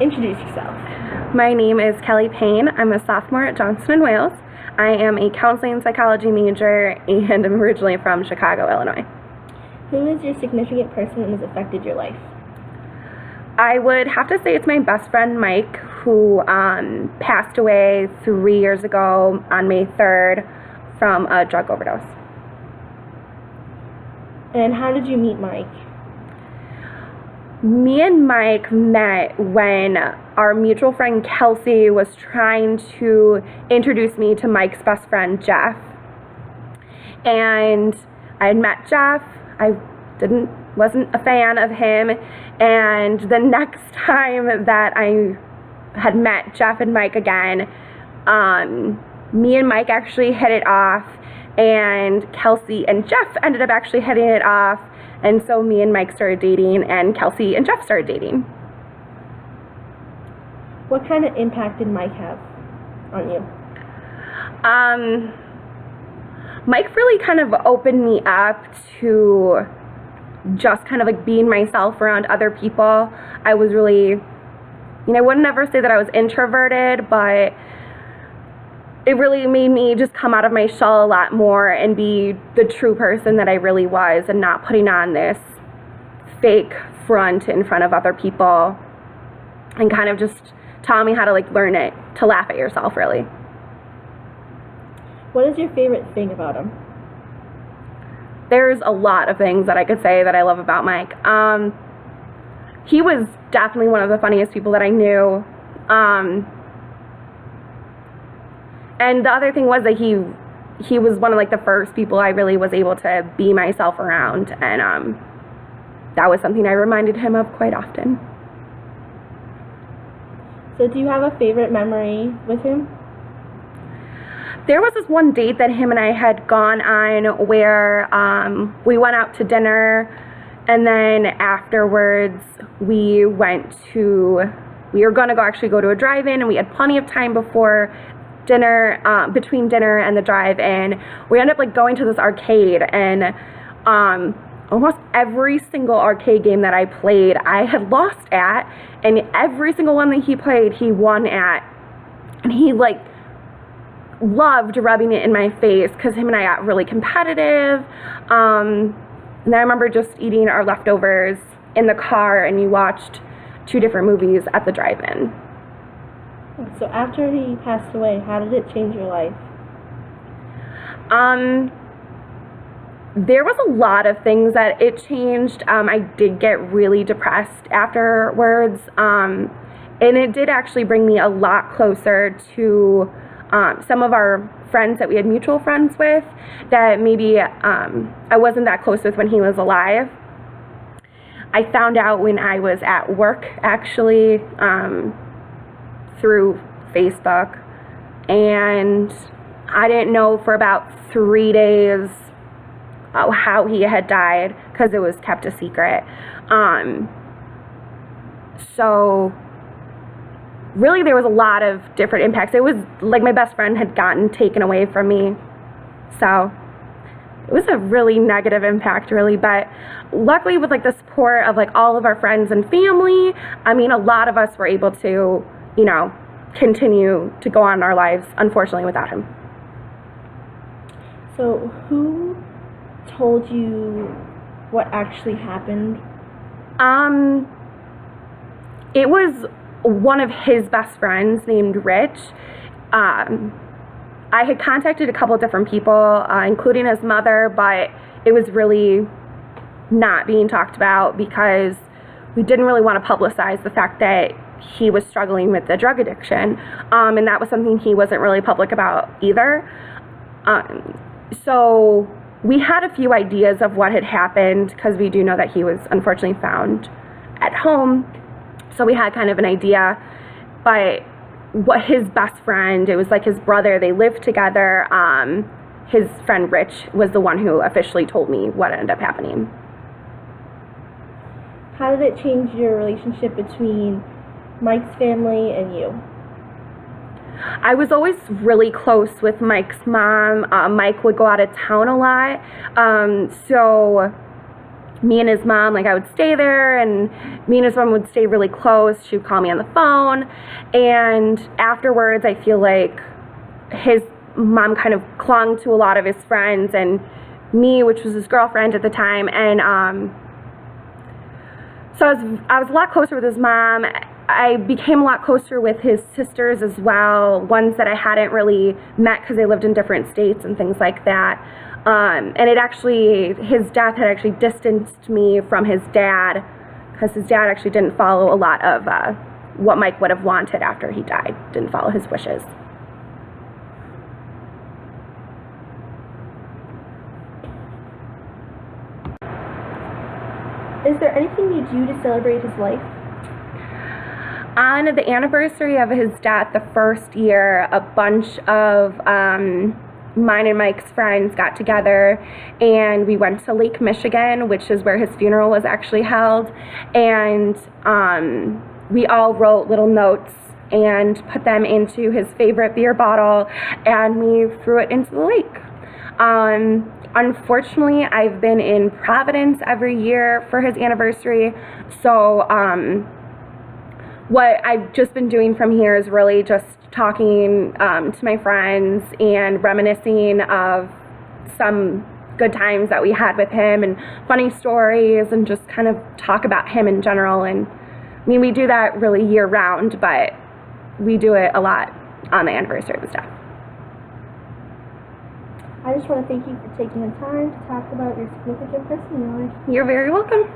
Introduce yourself. My name is Kelly Payne. I'm a sophomore at Johnson & Wales. I am a counseling and psychology major and I'm originally from Chicago, Illinois. Who is your significant person and has affected your life? I would have to say it's my best friend Mike, who passed away 3 years ago on May 3rd from a drug overdose. And how did you meet Mike? Me and Mike met when our mutual friend Kelsey was trying to introduce me to Mike's best friend Jeff. And I had met Jeff. I wasn't a fan of him. And the next time that I had met Jeff and Mike again, me and Mike actually hit it off, and Kelsey and Jeff ended up actually hitting it off. And so me and Mike started dating, and Kelsey and Jeff started dating. What kind of impact did Mike have on you? Mike really kind of opened me up to just kind of like being myself around other people. I was really, I wouldn't ever say that I was introverted, but it really made me just come out of my shell a lot more and be the true person that I really was, and not putting on this fake front in front of other people, and kind of just taught me how to learn it, to laugh at yourself, really. What is your favorite thing about him? There's a lot of things that I could say that I love about Mike. He was definitely one of the funniest people that I knew. And the other thing was that he was one of the first people I really was able to be myself around, and that was something I reminded him of quite often. So do you have a favorite memory with him? There was this one date that him and I had gone on where we went out to dinner, and then afterwards we were going to actually go to a drive-in, and we had plenty of time before dinner, between dinner and the drive-in. We ended up going to this arcade, and almost every single arcade game that I played I had lost at, and every single one that he played he won at, and he loved rubbing it in my face because him and I got really competitive. And then I remember just eating our leftovers in the car, and we watched 2 different movies at the drive-in. So after he passed away, how did it change your life? There was a lot of things that it changed. I did get really depressed afterwards, and it did actually bring me a lot closer to some of our friends that we had mutual friends with that maybe I wasn't that close with when he was alive. I found out when I was at work, actually, through Facebook, and I didn't know for about 3 days how he had died because it was kept a secret. So really there was a lot of different impacts. It was my best friend had gotten taken away from me, so it was a really negative impact, really. But luckily with the support of all of our friends and family, a lot of us were able to continue to go on in our lives, unfortunately, without him. So who told you what actually happened? It was one of his best friends named Rich. I had contacted a couple of different people, including his mother, but it was really not being talked about because we didn't really want to publicize the fact that he was struggling with the drug addiction, and that was something he wasn't really public about either. So we had a few ideas of what had happened because we do know that he was unfortunately found at home. So we had kind of an idea, but what his best friend, it was his brother, they lived together. His friend Rich was the one who officially told me what ended up happening. How did it change your relationship between Mike's family and you? I was always really close with Mike's mom. Mike would go out of town a lot, so me and his mom, like I would stay there and me and his mom would stay really close. She would call me on the phone. And afterwards, I feel like his mom kind of clung to a lot of his friends and me, which was his girlfriend at the time. And so I was a lot closer with his mom. I became a lot closer with his sisters as well, ones that I hadn't really met because they lived in different states and things like that. And his death had actually distanced me from his dad, because his dad actually didn't follow a lot of what Mike would have wanted after he died, didn't follow his wishes. Is there anything you do to celebrate his life? On the anniversary of his death, the first year, a bunch of mine and Mike's friends got together and we went to Lake Michigan, which is where his funeral was actually held. And we all wrote little notes and put them into his favorite beer bottle and we threw it into the lake. Unfortunately, I've been in Providence every year for his anniversary, so what I've just been doing from here is really just talking to my friends and reminiscing of some good times that we had with him and funny stories and just kind of talk about him in general. And I mean, we do that really year round, but we do it a lot on the anniversary of his death. I just want to thank you for taking the time to talk about your significant person in your life. You're very welcome.